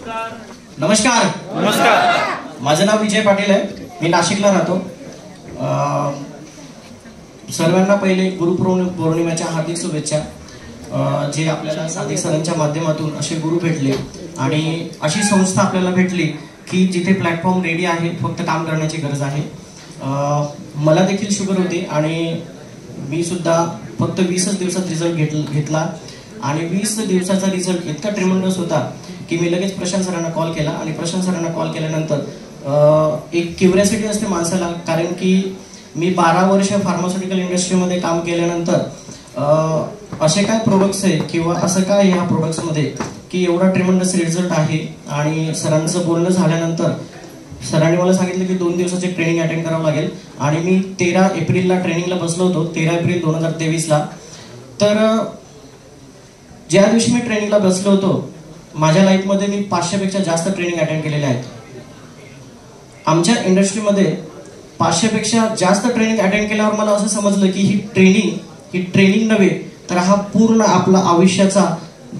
नमस्कार. माझं नाव विजय पाटील आहे. मी नाशिकला राहतो. सर्वांना पहिले गुरुपौर्णिमेच्या हार्दिक शुभेच्छा. जे आपल्याला सादिक सरांच्या माध्यमातून असे गुरु भेटले आणि अशी संस्था आपल्याला भेटली की जिथे प्लॅटफॉर्म रेडी आहे, फक्त काम करण्याची गरज आहे. मला देखील शुगर होती आणि मी सुद्धा फक्त 20 दिवसात रिझल्ट घेतला आणि 20 दिवसाचा रिझल्ट इतका ट्रेमेंडस होता की मी लगेच प्रशांत सरांना कॉल केला आणि प्रशांत सरांना कॉल केल्यानंतर एक क्युरियोसिटी असते माणसाला, कारण की मी 12 वर्ष फार्मास्युटिकल इंडस्ट्रीमध्ये काम केल्यानंतर असे काय प्रोडक्ट्स आहे किंवा असं काय ह्या प्रोडक्ट्समध्ये की एवढा ट्रेमेंडस रिझल्ट आहे. आणि सरांचं बोलणं झाल्यानंतर सरांनी मला सांगितलं की 2 दिवसाची ट्रेनिंग अटेंड करावं लागेल आणि मी 13 एप्रिलला ट्रेनिंगला बसलो होतो, 13 एप्रिल 2023ला. तर ज्या दिवशी मी ट्रेनिंगला बसलो होतो, माझ्या लाईफमध्ये मी 500 पेक्षा जास्त ट्रेनिंग अटेंड केलेले आहेत. आमच्या इंडस्ट्रीमध्ये 500 पेक्षा जास्त ट्रेनिंग अटेंड केल्यावर मला असं समजलं की ही ट्रेनिंग नव्हे तर हा पूर्ण आपला आयुष्याचा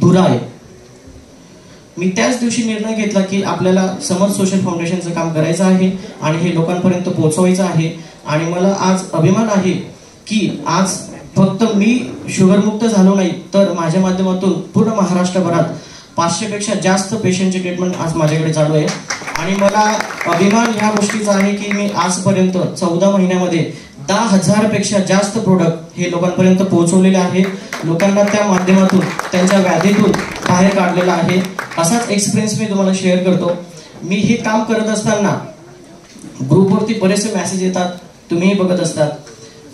धुरा आहे. मी त्याच दिवशी निर्णय घेतला की आपल्याला समर्थ सोशल फाउंडेशनचं काम करायचं आहे आणि हे लोकांपर्यंत पोहोचवायचं आहे. आणि मला आज अभिमान आहे की आज फक्त मी शुगरमुक्त झालो नाही, तर माझ्या माध्यमातून पूर्ण महाराष्ट्रभरात 500 पेक्षा जास्त पेशंटची ट्रीटमेंट आज माझ्याकडे चालू आहे. आणि मला अभिमान ह्या गोष्टीचा आहे की मी आजपर्यंत 14 महिन्यामध्ये 10,000 पेक्षा जास्त प्रोडक्ट हे लोकांपर्यंत पोहोचवलेले आहे. लोकांना त्या माध्यमातून त्यांच्या व्याधीतून बाहेर काढलेला आहे. असाच एक्सपिरियन्स मी तुम्हाला शेअर करतो. मी हे काम करत असताना ग्रुपवरती बरेचसे मेसेज येतात, तुम्हीही बघत असतात.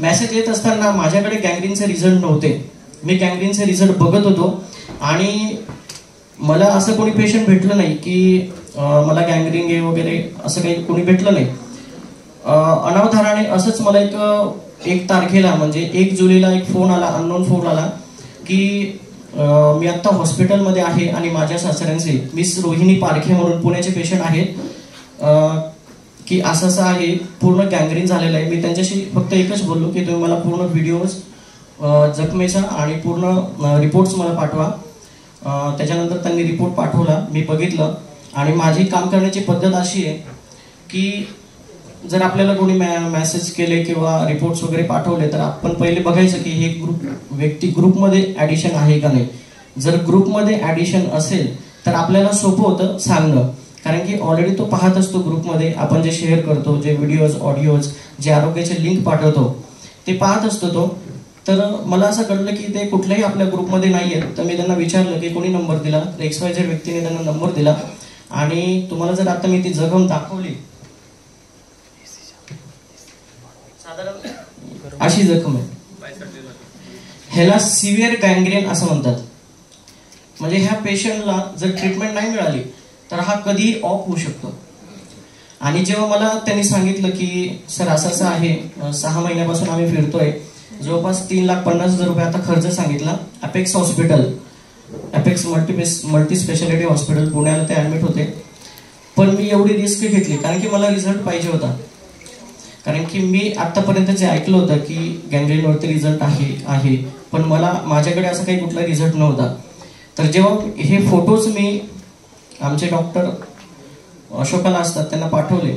मेसेज येत असताना माझ्याकडे गँग्रीनचे रिझल्ट नव्हते. मी गँग्रीनचे रिझल्ट बघत होतो आणि मला असं कोणी पेशंट भेटलं नाही की मला गँग्रीन आहे वगैरे, असं काही कोणी भेटलं नाही. अनावधानाने असंच मला एक तारखेला म्हणजे 1 जुलैला एक फोन आला, अननोन फोन आला की मी आत्ता हॉस्पिटलमध्ये आहे आणि माझ्या सासऱ्यांचे मिस रोहिणी पारखे म्हणून पुण्याचे पेशंट आहेत की असं आहे, पूर्ण गँग्रीन झालेलं आहे. मी त्यांच्याशी फक्त एकच बोललो की तुम्ही मला पूर्ण व्हिडिओज जखमेचा आणि पूर्ण रिपोर्ट्स मला पाठवा. त्याच्यानंतर त्यांनी रिपोर्ट पाठवला, मी बघितलं. आणि माझी काम करण्याची पद्धत अशी आहे की जर आपल्याला कोणी मेसेज केले किंवा रिपोर्ट्स वगैरे पाठवले तर आपण पहिले बघायचं की हे व्यक्ती ग्रुपमध्ये ॲडिशन आहे का नाही. जर ग्रुपमध्ये ॲडिशन असेल तर आपल्याला सोपं होतं सांगणं, कारण की ऑलरेडी तो पाहत असतो ग्रुपमध्ये. आपण जे शेअर करतो, जे व्हिडिओज ऑडिओज, जे आरोग्याचे लिंक पाठवतो ते पाहत असतो तो. तर मला असं कळलं की ते कुठल्याही आपल्या ग्रुपमध्ये नाही आहेत. तर मी त्यांना विचारलं की कोणी नंबर दिला, तर XYZ व्यक्तीने त्यांना नंबर दिला. आणि तुम्हाला जर आता मी ती जखम दाखवली, साधारण अशी जखम आहे, ह्याला सिव्हिअर गँग्रीन असं म्हणतात. म्हणजे ह्या पेशंटला जर ट्रीटमेंट नाही मिळाली तर हा कधीही ऑफ होऊ शकतो. आणि जेव्हा मला त्यांनी सांगितलं की सर असं आहे, 6 महिन्यापासून आम्ही फिरतोय, जवळपास 3,50,000 रुपये आता खर्च सांगितला. Apex hospital, apex multi speciality hospital पुण्याला ते ऍडमिट होते. पण मी एवढी रिस्क घेतली कारण की मला रिझल्ट पाहिजे होता. कारण की मी आतापर्यंत जे ऐकलं होतं की गँग्रीनवरती रिझल्ट आहे पण मला माझ्याकडे असं काही कुठला रिझल्ट नव्हता. तर जेव्हा हे फोटोज मी आमचे डॉक्टर अशोकाला असतात त्यांना पाठवले,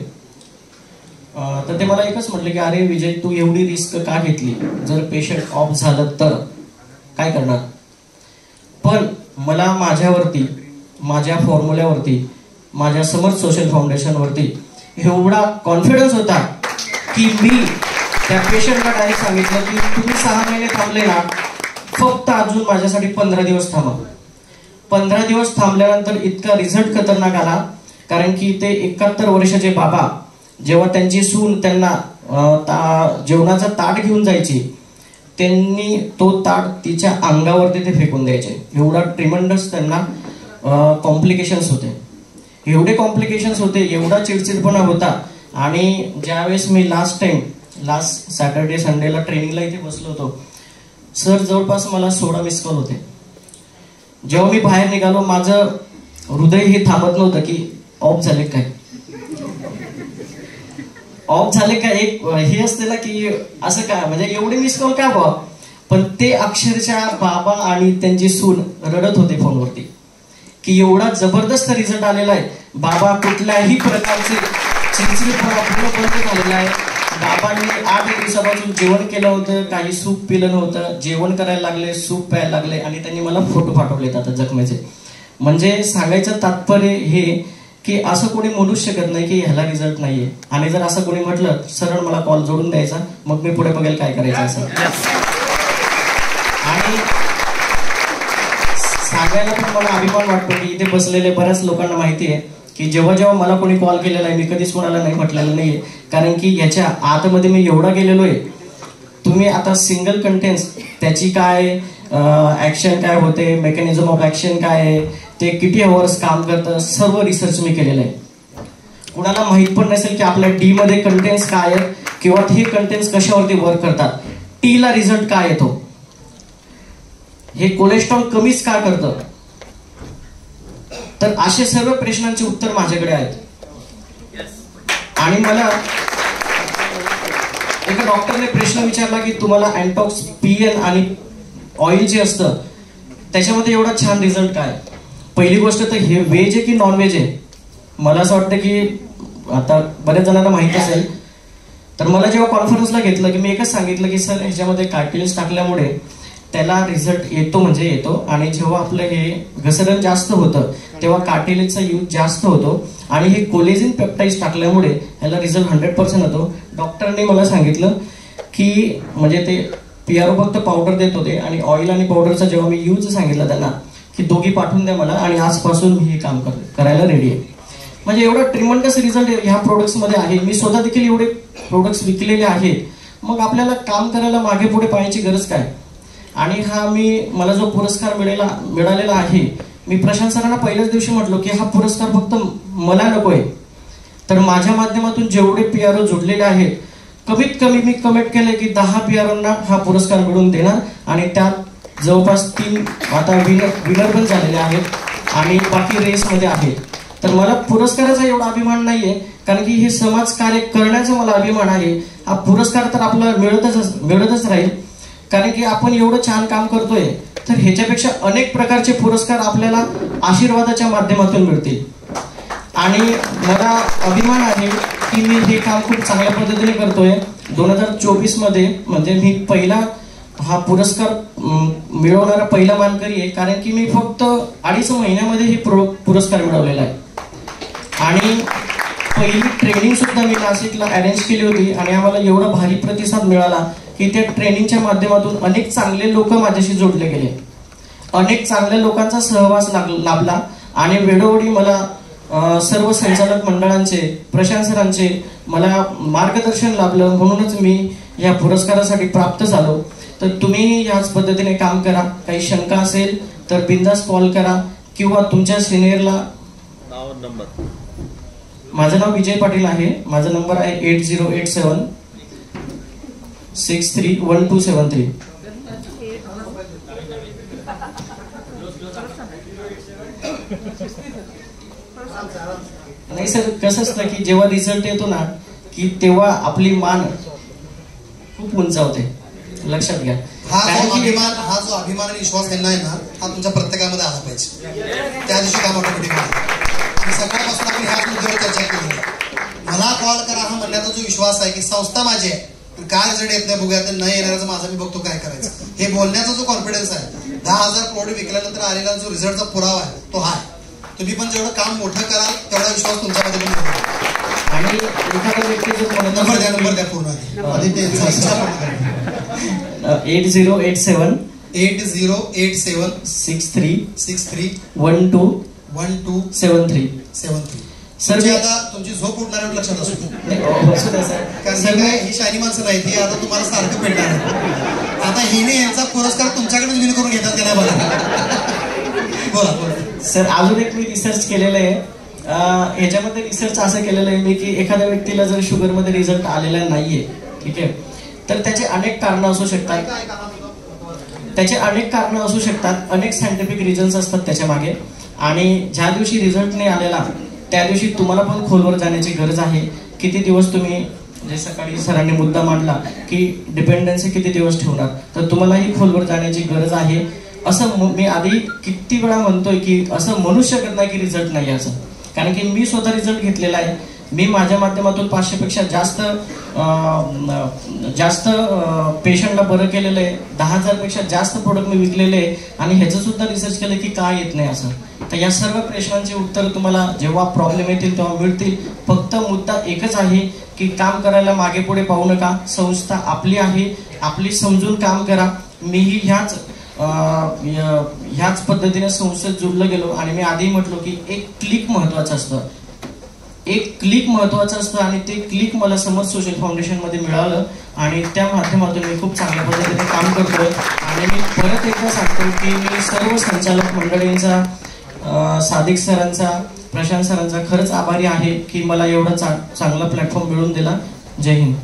तर ते मला एकच म्हटले की अरे विजय, तू एवढी रिस्क का घेतली? जर पेशंट ऑफ झालं तर काय करणार? पण मला माझ्यावरती, माझ्या फॉर्म्युल्यावरती, माझ्या समर्थ सोशल फाउंडेशनवरती एवढा कॉन्फिडन्स होता की मी त्या पेशंटला डायरेक्ट सांगितलं की तुम्ही 6 महिने थांबले ना, फक्त अजून माझ्यासाठी 15 दिवस थांबा. 15 दिवस थांबल्यानंतर इतका रिझल्ट खतरनाक आला, कारण की ते 71 वर्षाचे बाबा जेव्हा त्यांची सून त्यांना जेवणाचा ताट घेऊन जायची, त्यांनी तो ताट तिच्या अंगावरती ते फेकून द्यायचे. एवढा ट्रिमंडस त्यांना कॉम्प्लिकेशन्स होते, एवढा चिडचिडपणा होता. आणि ज्यावेळेस मी लास्ट सॅटर्डे संडेला ट्रेनिंगला इथे बसलो होतो, सर जवळपास मला 16 मिस कॉल होते. जेव्हा मी बाहेर निघालो, माझं हृदय हे थांबत नव्हतं की ऑफ झाले काय, एक हे असते ना की असं काय, म्हणजे एवढे मिस कॉल का बा. पण ते अक्षरशः बाबा आणि त्यांची सून रडत होते फोनवरती की एवढा जबरदस्त रिझल्ट आलेला आहे. बाबा कुठल्याही प्रकारचे चिडचिडपणा पूर्ण बंद झालेला आहे. बाबांनी 8 दिवसापासून जेवण केलं होतं, काही सूप पिलं नव्हतं, जेवण करायला लागले, सूप प्यायला लागले आणि त्यांनी मला फोटो पाठवलेत आता जखमेचे. म्हणजे सांगायचं तात्पर्य हे की असं कोणी म्हणूच शकत नाही की ह्याला रिझल्ट नाहीये. आणि जर असं कोणी म्हटलं सरळ मला कॉल जोडून द्यायचा, मग मी पुढे बघेल काय करायचं असं. आणि सांगायला पण मला अभिमान वाटतो की इथे बसलेले बऱ्याच लोकांना माहिती आहे की जेव्हा जेव्हा मला कोणी कॉल केलेला आहे मी कधीच कोणाला नाही म्हटलेलं नाहीये. कारण की याच्या आतमध्ये मी एवढा गेलेलो आहे. तुम्ही आता सिंगल कंटेन्स त्याची काय ऍक्शन काय होते, मेकॅनिझम ऑफ ऍक्शन काय आहे, ते किती अवर्स काम करतं, सर्व रिसर्च मी केलेलं आहे. कुणाला माहित पण नसेल की आपल्या डी मध्ये कंटेन्स काय आहेत किंवा हे कंटेन्स कशावरती वर्क करतात, टी ला रिझल्ट काय येतो, हे कोलेस्ट्रॉल कमीच का करतं. तर असे सर्व प्रश्नांचे उत्तर माझ्याकडे आहेत. आणि मला एका डॉक्टरने प्रश्न विचारला की तुम्हाला अँटॉक्स पीएन आणि ऑइल जे असतं त्याच्यामध्ये एवढा छान रिझल्ट काय. पहिली गोष्ट तर हे व्हेज आहे की नॉन व्हेज आहे. मला असं वाटतं की आता बऱ्याच जणांना माहित असेल. तर मला जेव्हा कॉन्फरन्सला घेतलं की मी एकच सांगितलं की सर ह्याच्यामध्ये कार्टिलेज टाकल्यामुळे त्याला रिझल्ट येतो म्हणजे येतो. आणि जेव्हा आपलं हे घसरण जास्त होतं तेव्हा कार्टिलेजचा यूज जास्त होतो. आणि हे कोलेजिन पेप्टाइड्स टाकल्यामुळे ह्याला रिझल्ट 100% होतो. डॉक्टरने मला सांगितलं की म्हणजे ते पीआरओ फक्त पावडर देत होते आणि ऑइल आणि पावडरचा जेव्हा मी यूज सांगितलं त्यांना की दोघी पाठवून द्या मला आणि आजपासून मी हे काम करायला रेडी आहे. म्हणजे एवढा ट्रिमंडस रिझल्ट ह्या प्रोडक्ट्स मध्ये आहे. मी स्वतः देखील एवढे प्रोडक्ट्स विकलेले आहेत. मग आपल्याला काम करायला मागे पुढे पाहायची गरज काय. आणि मला जो पुरस्कार मिळालेला आहे, मी प्रशांत सरांना पहिल्याच दिवशी म्हटलो की हा पुरस्कार फक्त मला नकोय, तर माझ्या माध्यमातून जेवढे पीआरओ जोडलेले आहेत कमीत कमी मी कमेंट केले की 10 पीआरओंना हा पुरस्कार मिळवून देणार. आणि त्यात जवळपास 3 आता विनर पण झालेले आहेत आणि बाकी रेसमध्ये आहेत. तर मला पुरस्काराचा एवढा अभिमान नाहीये, कारण की हे समाज कार्य करण्याचा मला अभिमान आहे. हा पुरस्कार तर आपल्याला मिळतच राहील, कारण की आपण एवढं छान काम करतोय. तर ह्याच्यापेक्षा अनेक प्रकारचे पुरस्कार आपल्याला आशीर्वादाच्या माध्यमातून मिळतील. आणि मला अभिमान आहे की मी हे काम खूप चांगल्या पद्धतीने करतोय. 2024 मध्ये म्हणजे मी पहिला हा पुरस्कार मिळवणारा पहिला मानकरी आहे, कारण की मी फक्त 2.5 महिन्यामध्ये हे पुरस्कार मिळवलेला आहे. आणि पहिली ट्रेनिंग सुद्धा मी नाशिकला अरेंज केली होती आणि आम्हाला एवढा भारी प्रतिसाद मिळाला की त्या ट्रेनिंगच्या माध्यमातून अनेक चांगले लोक माझ्याशी जोडले गेले. अनेक चांगल्या लोकांचा सहवास लाभला आणि वेळोवेळी मला सर्व संचालक मंडळांचे, प्रशांत सरांचे मला मार्गदर्शन लाभलं. म्हणूनच मी या पुरस्कारासाठी प्राप्त झालो. तर तुम्ही याच पद्धतीने काम करा. काही शंका असेल तर बिंदास कॉल करा किंवा तुमच्या सिनियरला. माझं नाव विजय पाटील आहे. माझा नंबर आहे 8087 631273. नाही सर, कसं असतं की जेव्हा रिझल्ट येतो ना की तेव्हा आपली मान खूप उंचावते, लक्षात घ्या. हा जो अभिमान आणि विश्वास यांना आहे ना, हा तुमच्या प्रत्येकामध्ये आला पाहिजे. त्या दिवशी काम ऑटोमॅटिक सकाळपासून आपण ह्याच मुद्द्यावर चर्चा केली. मला कॉल करा हा म्हणण्याचा जो विश्वास आहे की संस्था माझी आहे, काय रिझल्ट येत नाही बघूया, तर न येणाऱ्याचं माझा मी बघतो काय करायचं, हे बोलण्याचा जो कॉन्फिडन्स आहे, 10,000 प्रोडक्ट विकल्यानंतर आलेला जो रिझल्टचा पुरावा आहे तो हा. तुम्ही पण जेवढं काम मोठं कराल तेवढा विश्वास तुमच्यामध्ये पण होतो. आणि एखाद्या व्यक्तीचं नंबर द्या पूर्ण 8087 631273. सर मी आता तुमची झोप उठणाऱ्यावर लक्षात असू कारण ही शानी माणसं नाही, ती आता तुम्हाला सारखं भेटणार आहे. आता हिने यांचा पुरस्कार तुमच्याकडे विन करून घेतात का नाही बघा. बोला सर. अजून एक मी रिसर्च केलेलं आहे. ह्याच्यामध्ये रिसर्च असं केलेलं आहे मी की एखाद्या व्यक्तीला जर शुगरमध्ये रिझल्ट आलेला नाहीये, ठीक आहे, तर त्याचे अनेक कारणं असू शकतात. अनेक सायंटिफिक रिझन्स असतात त्याच्या मागे. आणि ज्या दिवशी रिझल्ट नाही आलेला त्या दिवशी तुम्हाला पण खोलवर जाण्याची गरज आहे. किती दिवस तुम्ही, जे सकाळी सरांनी मुद्दा मांडला की डिपेंडन्सी किती दिवस ठेवणार, तर तुम्हालाही खोलवर जाण्याची गरज आहे. असं मी आधी किती वेळा म्हणतोय की असं म्हणू शकत नाही की रिझल्ट नाही याचं, कारण की मी स्वतः रिझल्ट घेतलेला आहे. मी माझ्या माध्यमातून 500 पेक्षा जास्त पेशंटला बरं केलेलं आहे. 10,000 पेक्षा जास्त प्रोडक्ट मी विकलेले आहे आणि ह्याचं सुद्धा रिसर्च केलं की का येत नाही असं. तर या सर्व प्रश्नांची उत्तर तुम्हाला जेव्हा प्रॉब्लेम येतील तेव्हा मिळतील. फक्त मुद्दा एकच आहे की काम करायला मागे पुढे पाहू नका. संस्था आपली आहे, आपली समजून काम करा. मीही ह्याच पद्धतीने संस्थेत जुळलं गेलो आणि मी आधी म्हटलो की एक क्लिक महत्वाचं असतं, एक क्लिक महत्वाचं असतं आणि ते क्लिक मला समर्थ सोशल फाउंडेशन मध्ये मिळालं आणि त्या माध्यमातून मी खूप चांगल्या पद्धतीने काम करतोय. आणि मी परत एकदा सांगतो की मी सर्व संचालक मंडळींचा, सादिक सरांचा, प्रशांत सरांचा खरंच आभारी आहे की मला एवढा चांगला प्लॅटफॉर्म मिळवून दिला. जय हिंद.